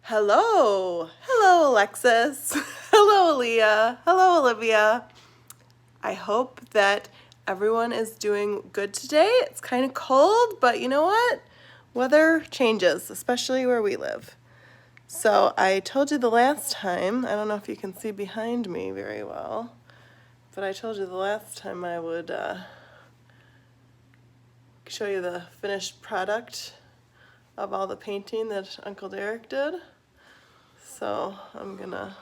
Hello. Hello, Alexis. Hello, Aaliyah. Hello, Olivia. I hope that everyone is doing good today. It's kind of cold, but you know what? Weather changes, especially where we live. So I told you the last time, I don't know if you can see behind me very well, but I told you the last time I would show you the finished product of all the painting that Uncle Derek did. So I'm gonna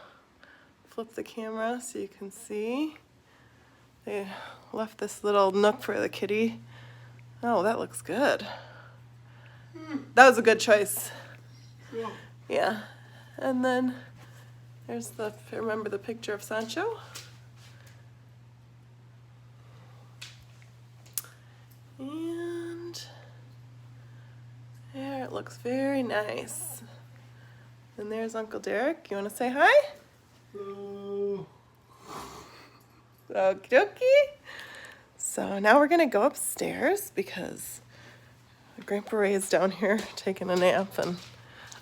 flip the camera so you can see. They left this little nook for the kitty. Oh, that looks good. That was a good choice. Yeah. Yeah. And then there's remember the picture of Sancho? And there, it looks very nice. And there's Uncle Derek. You want to say hi? Hello. Okie dokie. So now we're going to go upstairs because Grandpa Ray is down here taking a nap and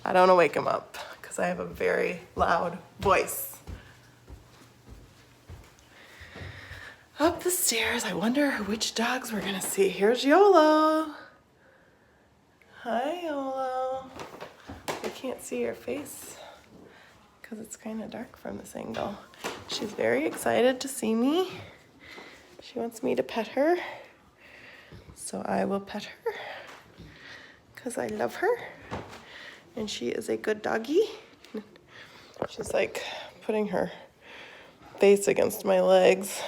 I don't want to wake him up because I have a very loud voice. Up the stairs, I wonder which dogs we're going to see. Here's Yolo. Hi, Yolo. I can't see your face because it's kind of dark from this angle. She's very excited to see me. She wants me to pet her. So I will pet her because I love her. And she is a good doggy. She's like putting her face against my legs.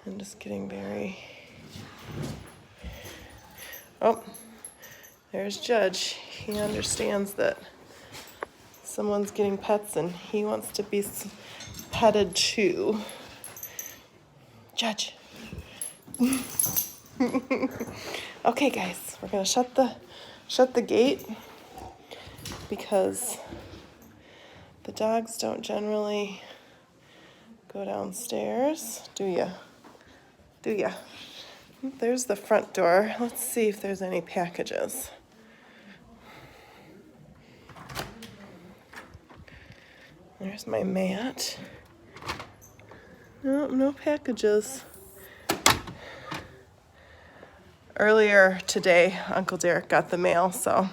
I'm just getting very... Oh, there's Judge. He understands that someone's getting pets and he wants to be petted too. Judge. Okay, guys, we're gonna shut the gate because the dogs don't generally go downstairs. Do ya? Do ya? There's the front door. Let's see if there's any packages. There's my mat. No, no packages. Earlier today, Uncle Derek got the mail, so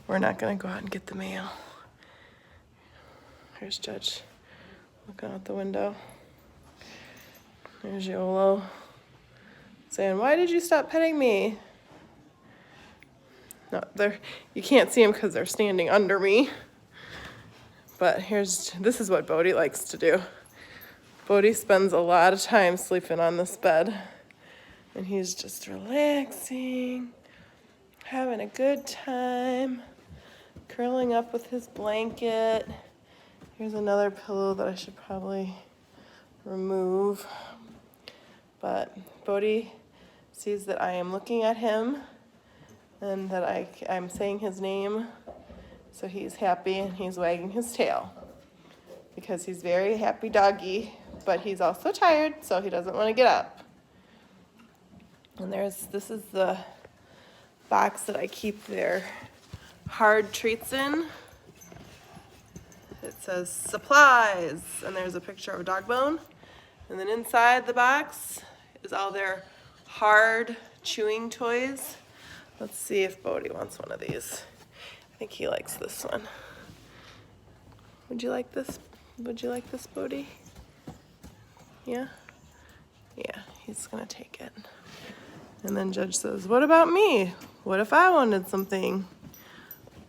we're not gonna go out and get the mail. Here's Judge looking out the window. There's Yolo saying, "Why did you stop petting me?" No, you can't see them because they're standing under me. But this is what Bodhi likes to do. Bodhi spends a lot of time sleeping on this bed. And he's just relaxing, having a good time, curling up with his blanket. Here's another pillow that I should probably remove. But Bodhi sees that I am looking at him and that I'm saying his name. So he's happy and he's wagging his tail because he's very happy doggy, but he's also tired, so he doesn't want to get up. And this is the box that I keep their hard treats in. It says supplies, and there's a picture of a dog bone. And then inside the box is all their hard chewing toys. Let's see if Bodhi wants one of these. I think he likes this one. Would you like this? Would you like this, Bodhi? Yeah? Yeah, he's gonna take it. And then Judge says, "What about me? What if I wanted something?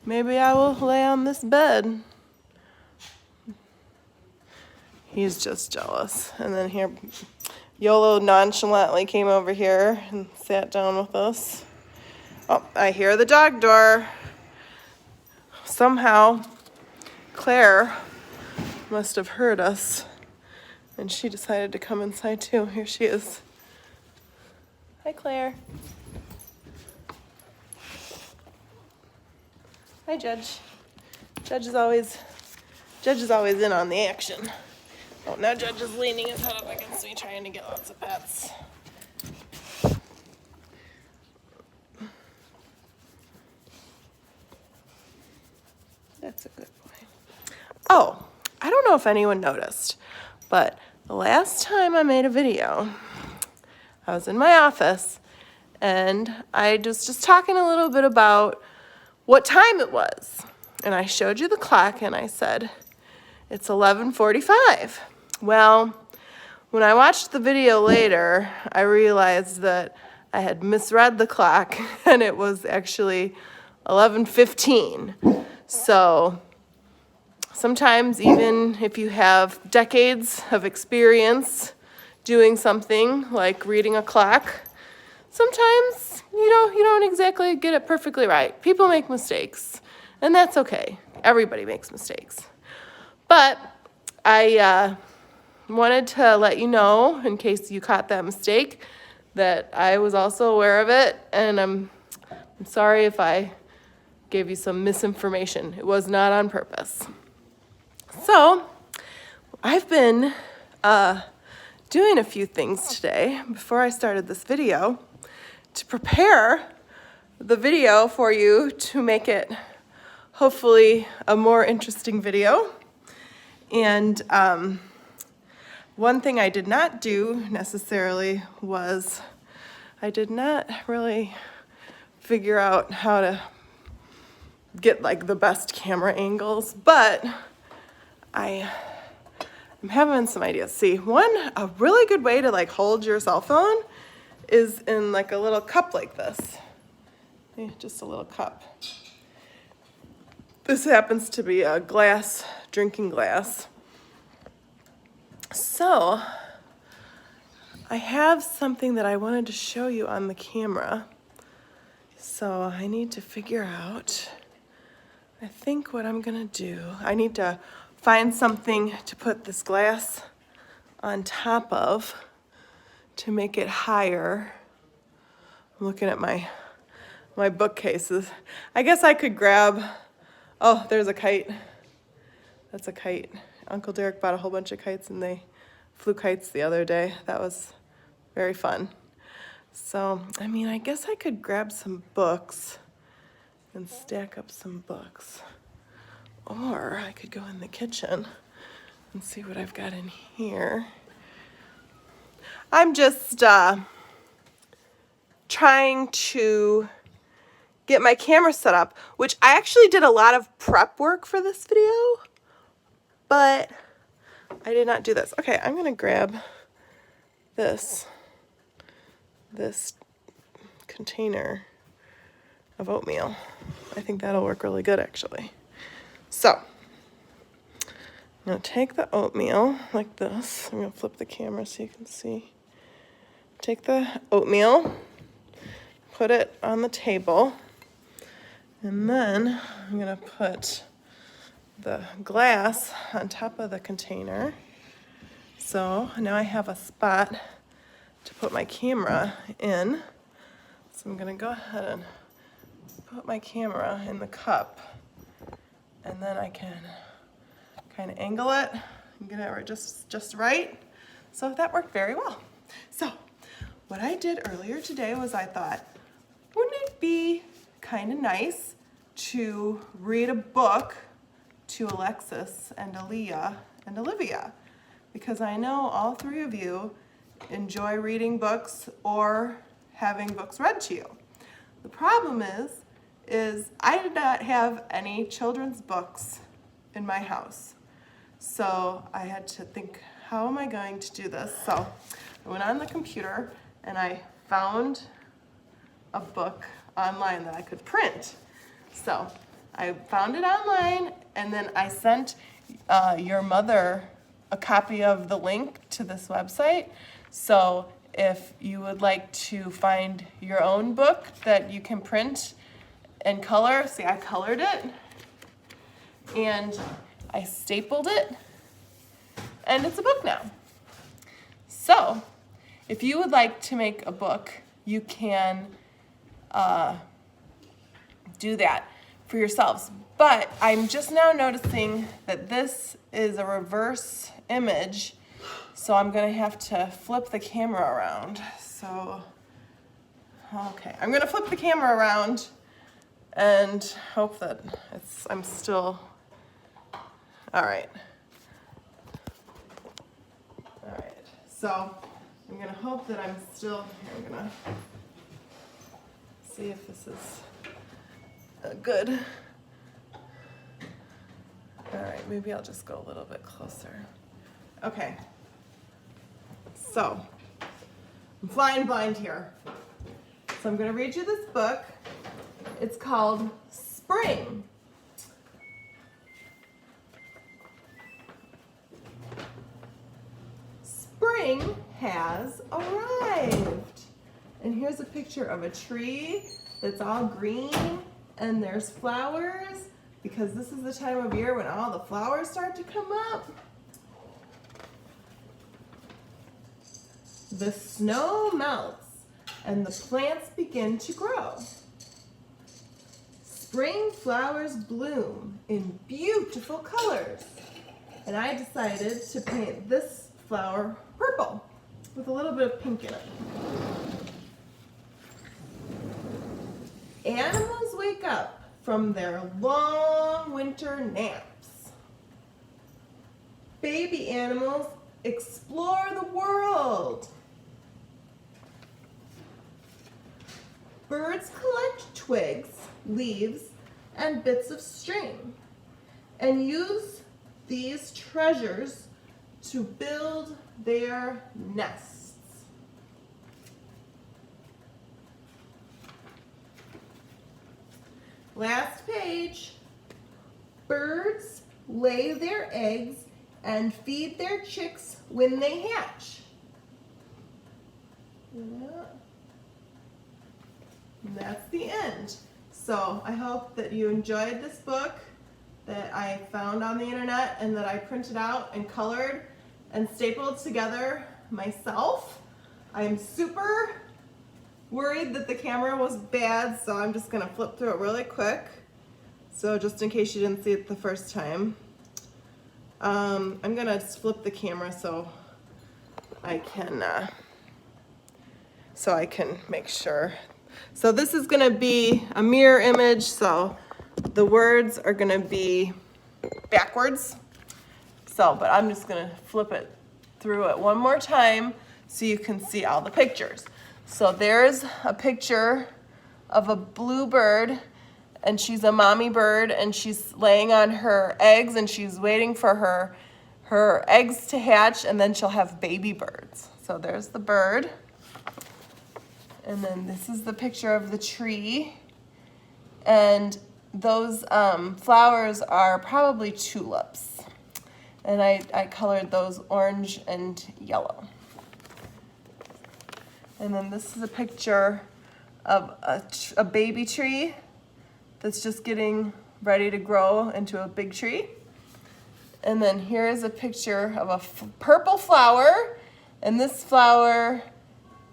Maybe I will lay on this bed." He's just jealous. And then here, Yolo nonchalantly came over here and sat down with us. Oh, I hear the dog door. Somehow, Claire must have heard us, and she decided to come inside too. Here she is. Hi, Claire. Hi, Judge. Judge is always in on the action. Oh, now Judge is leaning his head up against me, trying to get lots of pets. That's a good boy. Oh, I don't know if anyone noticed, but the last time I made a video, I was in my office and I was just talking a little bit about what time it was. And I showed you the clock and I said, it's 11:45. Well, when I watched the video later, I realized that I had misread the clock and it was actually 11:15. So sometimes even if you have decades of experience doing something like reading a clock, sometimes you don't exactly get it perfectly right. People make mistakes, and that's okay. Everybody makes mistakes. But I wanted to let you know, in case you caught that mistake, that I was also aware of it, and I'm sorry if I gave you some misinformation. It was not on purpose. So, I've been doing a few things today before I started this video to prepare the video for you to make it hopefully a more interesting video. And one thing I did not do necessarily was I did not really figure out how to get like the best camera angles, but I'm having some ideas. See, a really good way to like hold your cell phone is in like a little cup like this. Just a little cup. This happens to be a drinking glass. So, I have something that I wanted to show you on the camera. So I need to figure out, I think what I'm gonna do, I need to find something to put this glass on top of to make it higher. I'm looking at my bookcases. I guess I could grab, oh, there's a kite. That's a kite. Uncle Derek bought a whole bunch of kites and they flew kites the other day. That was very fun. So, I mean, I guess I could grab some books and stack up some books. Or I could go in the kitchen and see what I've got in here. I'm just trying to get my camera set up, which I actually did a lot of prep work for this video, but I did not do this. Okay, I'm gonna grab this container of oatmeal. I think that'll work really good actually. So, I'm gonna take the oatmeal like this. I'm gonna flip the camera so you can see. Take the oatmeal, put it on the table, and then I'm gonna put the glass on top of the container. So now I have a spot to put my camera in. So I'm gonna go ahead and put my camera in the cup, and then I can kind of angle it and get it just right. So that worked very well. So what I did earlier today was I thought, wouldn't it be kind of nice to read a book to Alexis and Aaliyah and Olivia? Because I know all three of you enjoy reading books or having books read to you. The problem is I did not have any children's books in my house. So I had to think, how am I going to do this? So I went on the computer and I found a book online that I could print. So I found it online and then I sent your mother a copy of the link to this website. So if you would like to find your own book that you can print and color, see, I colored it and I stapled it and it's a book now. So if you would like to make a book, you can do that for yourselves. But I'm just now noticing that this is a reverse image, so I'm gonna have to flip the camera around. So, okay, I'm gonna flip the camera around and hope that I'm still All right. All right. So I'm gonna hope that I'm still, here, I'm gonna see if this is good. All right, maybe I'll just go a little bit closer. Okay. So, I'm flying blind here. So I'm gonna read you this book. It's called Spring. Spring has arrived. And here's a picture of a tree that's all green and there's flowers because this is the time of year when all the flowers start to come up. The snow melts and the plants begin to grow. Spring flowers bloom in beautiful colors. And I decided to paint this flower purple with a little bit of pink in it. Animals wake up from their long winter naps. Baby animals explore the world. Birds collect twigs, leaves, and bits of string and use these treasures to build their nests. Last page. Birds lay their eggs and feed their chicks when they hatch. Yeah. And that's the end. So I hope that you enjoyed this book that I found on the internet and that I printed out and colored and stapled together myself. I'm super worried that the camera was bad, so I'm just gonna flip through it really quick. So just in case you didn't see it the first time. I'm gonna flip the camera so I can make sure. So this is gonna be a mirror image, so the words are gonna be backwards. So, but I'm just gonna flip it through it one more time so you can see all the pictures. So there's a picture of a bluebird, and she's a mommy bird, and she's laying on her eggs, and she's waiting for her eggs to hatch, and then she'll have baby birds. So there's the bird. And then this is the picture of the tree. And those flowers are probably tulips. And I colored those orange and yellow. And then this is a picture of a baby tree that's just getting ready to grow into a big tree. And then here is a picture of a purple flower, and this flower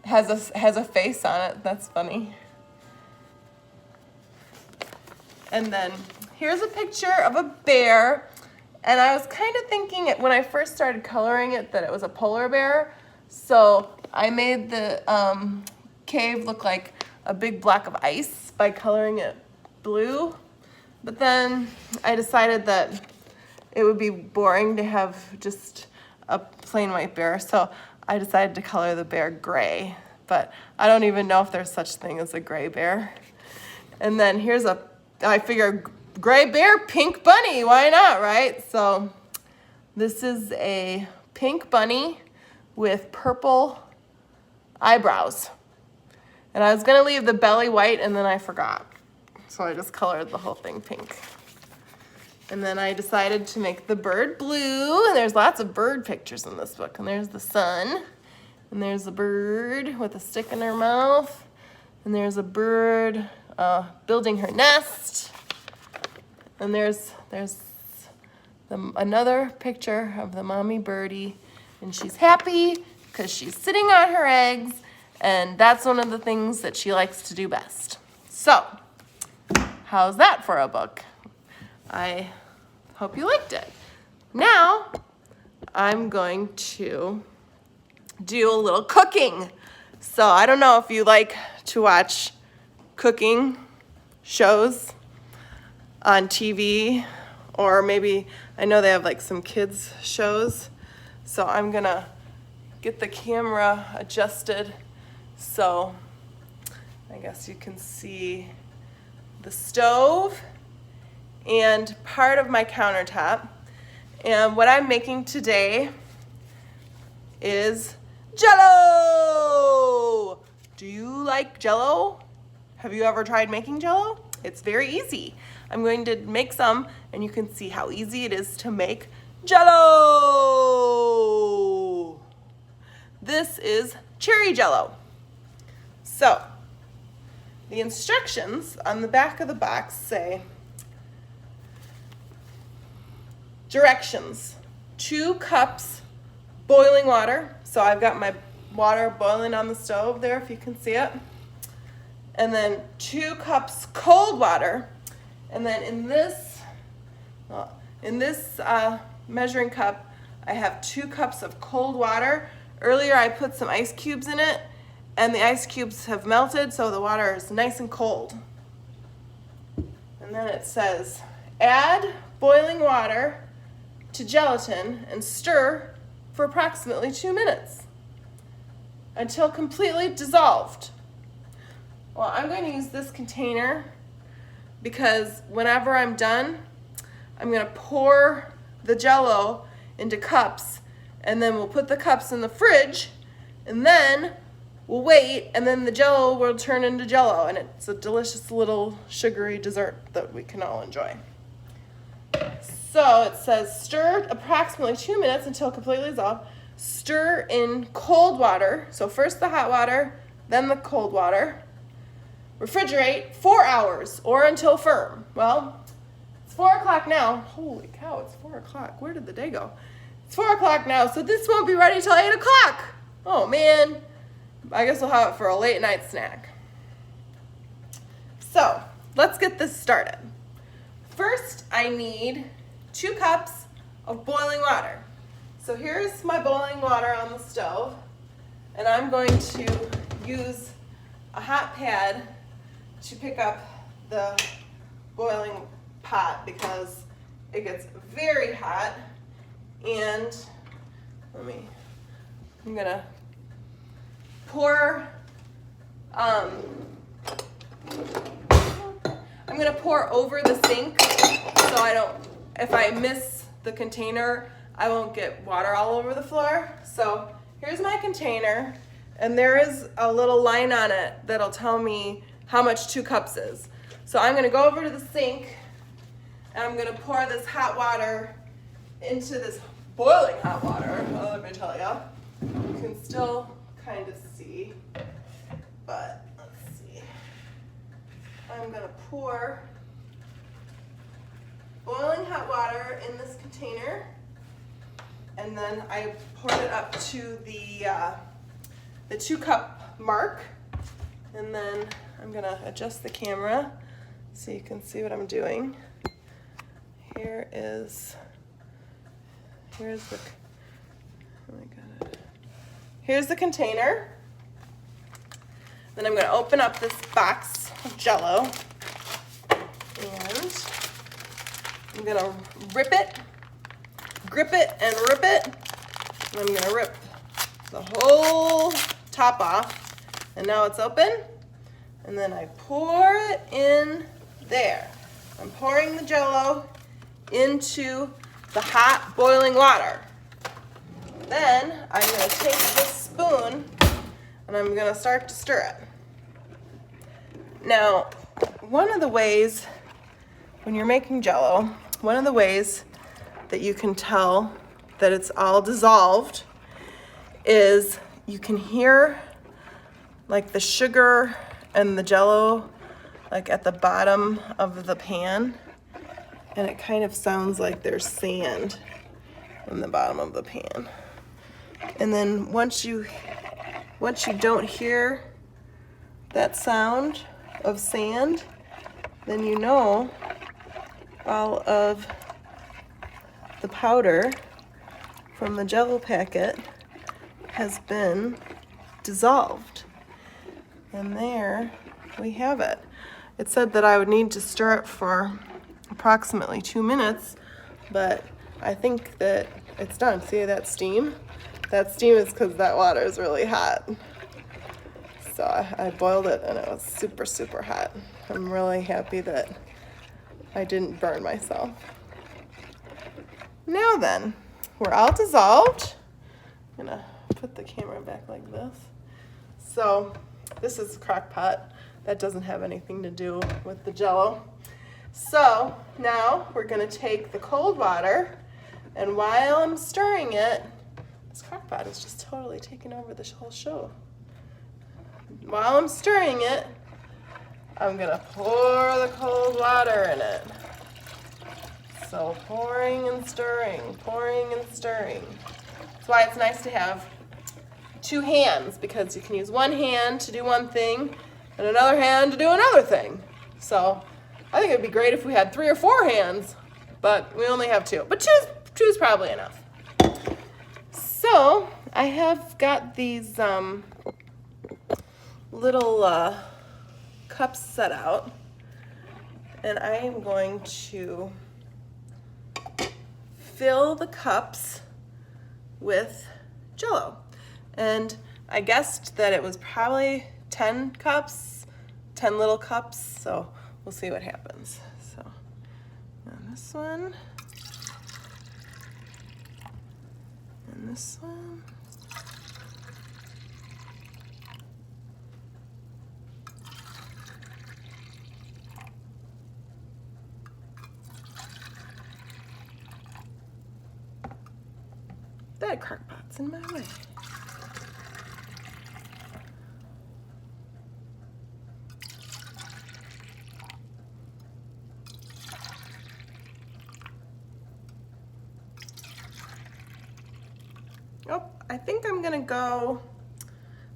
has a face on it. That's funny. And then here's a picture of a bear, and I was kind of thinking it when I first started coloring it that it was a polar bear. So I made the cave look like a big block of ice by coloring it blue. But then I decided that it would be boring to have just a plain white bear. So I decided to color the bear gray. But I don't even know if there's such thing as a gray bear. And then here's I figure gray bear, pink bunny, why not, right? So this is a pink bunny with purple eyebrows. And I was gonna leave the belly white and then I forgot. So I just colored the whole thing pink. And then I decided to make the bird blue, and there's lots of bird pictures in this book. And there's the sun, and there's a bird with a stick in her mouth, and there's a bird building her nest. And there's another picture of the mommy birdie, and she's happy because she's sitting on her eggs, and that's one of the things that she likes to do best. So, how's that for a book? I hope you liked it. Now, I'm going to do a little cooking. So I don't know if you like to watch cooking shows on TV or maybe, I know they have like some kids shows, so I'm gonna get the camera adjusted so I guess you can see the stove and part of my countertop. And what I'm making today is Jell-O! Do you like Jell-O? Have you ever tried making Jell-O? It's very easy. I'm going to make some and you can see how easy it is to make Jell-O! This is cherry Jell-O. So, the instructions on the back of the box say, directions, 2 cups boiling water. So I've got my water boiling on the stove there, if you can see it. And then 2 cups cold water. And then in this measuring cup, I have 2 cups of cold water. Earlier I put some ice cubes in it, and the ice cubes have melted, so the water is nice and cold. And then it says, add boiling water to gelatin and stir for approximately 2 minutes until completely dissolved. Well, I'm going to use this container because whenever I'm done, I'm going to pour the Jell-O into cups, and then we'll put the cups in the fridge, and then we'll wait, and then the Jell-O will turn into Jell-O, and it's a delicious little sugary dessert that we can all enjoy. So it says stir approximately 2 minutes until completely dissolved. Stir in cold water. So first the hot water, then the cold water. Refrigerate 4 hours or until firm. Well, it's 4 o'clock now. Holy cow, it's 4 o'clock. Where did the day go? It's 4 o'clock now, so this won't be ready till 8 o'clock. Oh man, I guess we'll have it for a late night snack. So let's get this started. First, I need 2 cups of boiling water. So here's my boiling water on the stove, and I'm going to use a hot pad to pick up the boiling pot because it gets very hot. And I'm gonna pour over the sink so if I miss the container, I won't get water all over the floor. So here's my container, and there is a little line on it that'll tell me how much 2 cups is. So I'm gonna go over to the sink, and I'm gonna pour this hot water into this boiling hot water. Well, let me tell you, you can still kind of see, but let's see. I'm gonna pour boiling hot water in this container, and then I poured it up to the 2 cup mark, and then I'm gonna adjust the camera so you can see what I'm doing. Here's the container. Then I'm gonna open up this box of Jell-O, and I'm gonna rip it, grip it, and rip it. And I'm gonna rip the whole top off, and now it's open. And then I pour it in there. I'm pouring the Jell-O into the hot boiling water. Then I'm gonna take this spoon and I'm gonna start to stir it. Now, one of the ways when you're making Jell-O, one of the ways that you can tell that it's all dissolved is you can hear like the sugar and the Jell-O like at the bottom of the pan, and it kind of sounds like there's sand in the bottom of the pan. And then once you don't hear that sound of sand, then you know all of the powder from the Jell-O packet has been dissolved. And there we have it. It said that I would need to stir it for approximately 2 minutes, but I think that it's done. See that steam? That steam is because that water is really hot. So I boiled it and it was super, super hot. I'm really happy that I didn't burn myself. Now then, we're all dissolved. I'm gonna put the camera back like this. So this is a crock pot. That doesn't have anything to do with the Jell-O. So now we're gonna take the cold water, and while I'm stirring it, this crock pot is just totally taking over the whole show. While I'm stirring it, I'm gonna pour the cold water in it. So pouring and stirring, pouring and stirring. That's why it's nice to have 2 hands, because you can use one hand to do one thing and another hand to do another thing. So I think it'd be great if we had 3 or 4 hands, but we only have 2. But two's probably enough. So I have got these little cups set out, and I am going to fill the cups with Jell-O. And I guessed that it was probably 10 cups, 10 little cups, so we'll see what happens. So and this one, and this one. That crock pot's in my way. Oh, I think I'm gonna go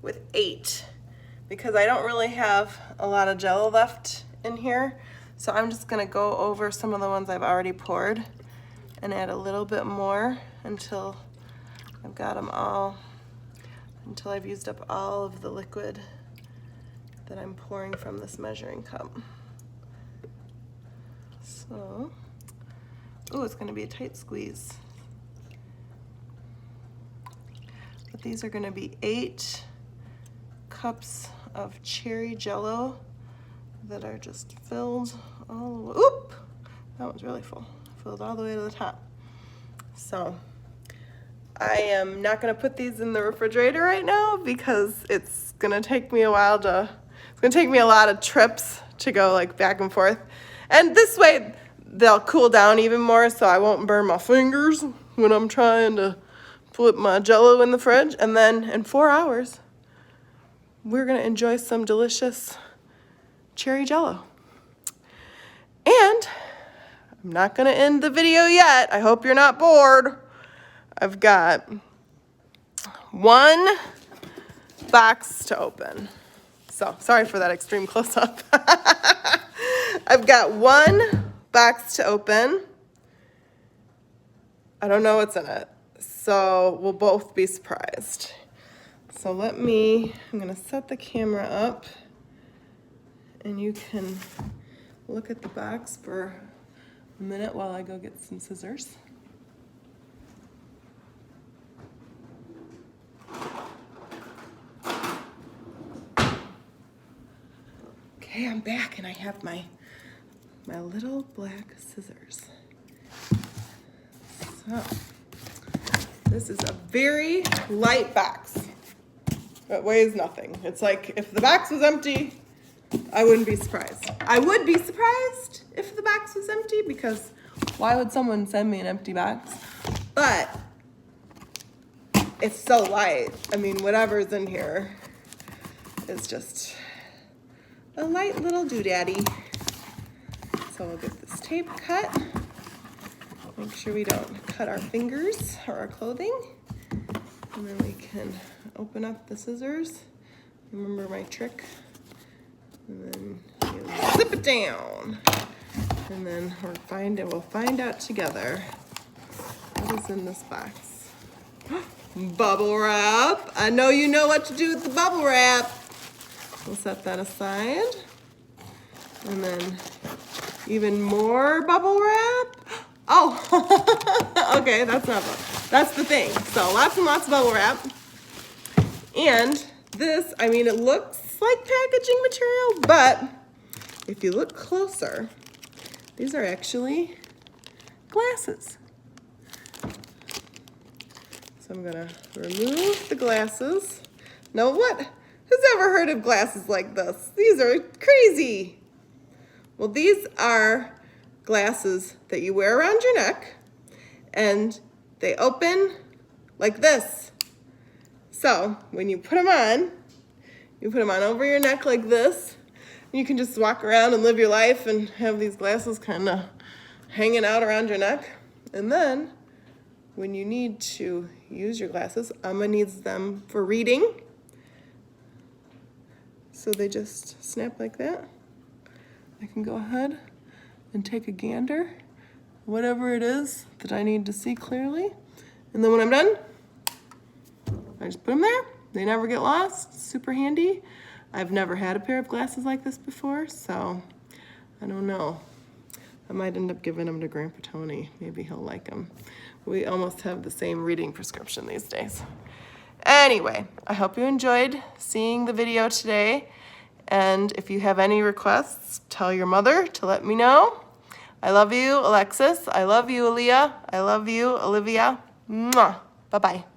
with 8 because I don't really have a lot of Jell-O left in here. So I'm just gonna go over some of the ones I've already poured and add a little bit more until I've got them all, until I've used up all of the liquid that I'm pouring from this measuring cup. So, oh, it's gonna be a tight squeeze. But these are gonna be 8 cups of cherry Jell-O that are just filled all the way. Oop! That one's really full. Filled all the way to the top. So I am not gonna put these in the refrigerator right now because it's gonna take me a while it's gonna take me a lot of trips to go like back and forth. And this way they'll cool down even more so I won't burn my fingers when I'm trying to put my Jell-O in the fridge. And then in 4 hours, we're gonna enjoy some delicious cherry Jell-O. And I'm not gonna end the video yet. I hope you're not bored. I've got 1 box to open. So sorry for that extreme close-up. I've got 1 box to open. I don't know what's in it, so we'll both be surprised. So I'm gonna set the camera up and you can look at the box for a minute while I go get some scissors. Okay, I'm back and I have my little black scissors. So, this is a very light box. It weighs nothing. It's like if the box was empty, I wouldn't be surprised. I would be surprised if the box was empty because why would someone send me an empty box? But it's so light. I mean, whatever's in here is just a light little doodaddy. So we'll get this tape cut. Make sure we don't cut our fingers or our clothing. And then we can open up the scissors. Remember my trick. And then you zip it down. And then we'll find out together what is in this box. Bubble wrap. I know you know what to do with the bubble wrap. We'll set that aside. And then Even more bubble wrap. Oh, okay, that's not, that's the thing. So lots and lots of bubble wrap. And this, I mean, it looks like packaging material, but if you look closer, these are actually glasses. So I'm gonna remove the glasses. Now what? Who's ever heard of glasses like this? These are crazy. Well, these are glasses that you wear around your neck, and they open like this. So when you put them on, you put them on over your neck like this. You can just walk around and live your life and have these glasses kind of hanging out around your neck. And then when you need to use your glasses, Amma needs them for reading. So they just snap like that. I can go ahead and take a gander, whatever it is that I need to see clearly. And then when I'm done, I just put them there. They never get lost, super handy. I've never had a pair of glasses like this before, so I don't know. I might end up giving them to Grandpa Tony. Maybe he'll like them. We almost have the same reading prescription these days. Anyway, I hope you enjoyed seeing the video today. And if you have any requests, tell your mother to let me know. I love you, Alexis. I love you, Aaliyah. I love you, Olivia. Mwah. Bye-bye.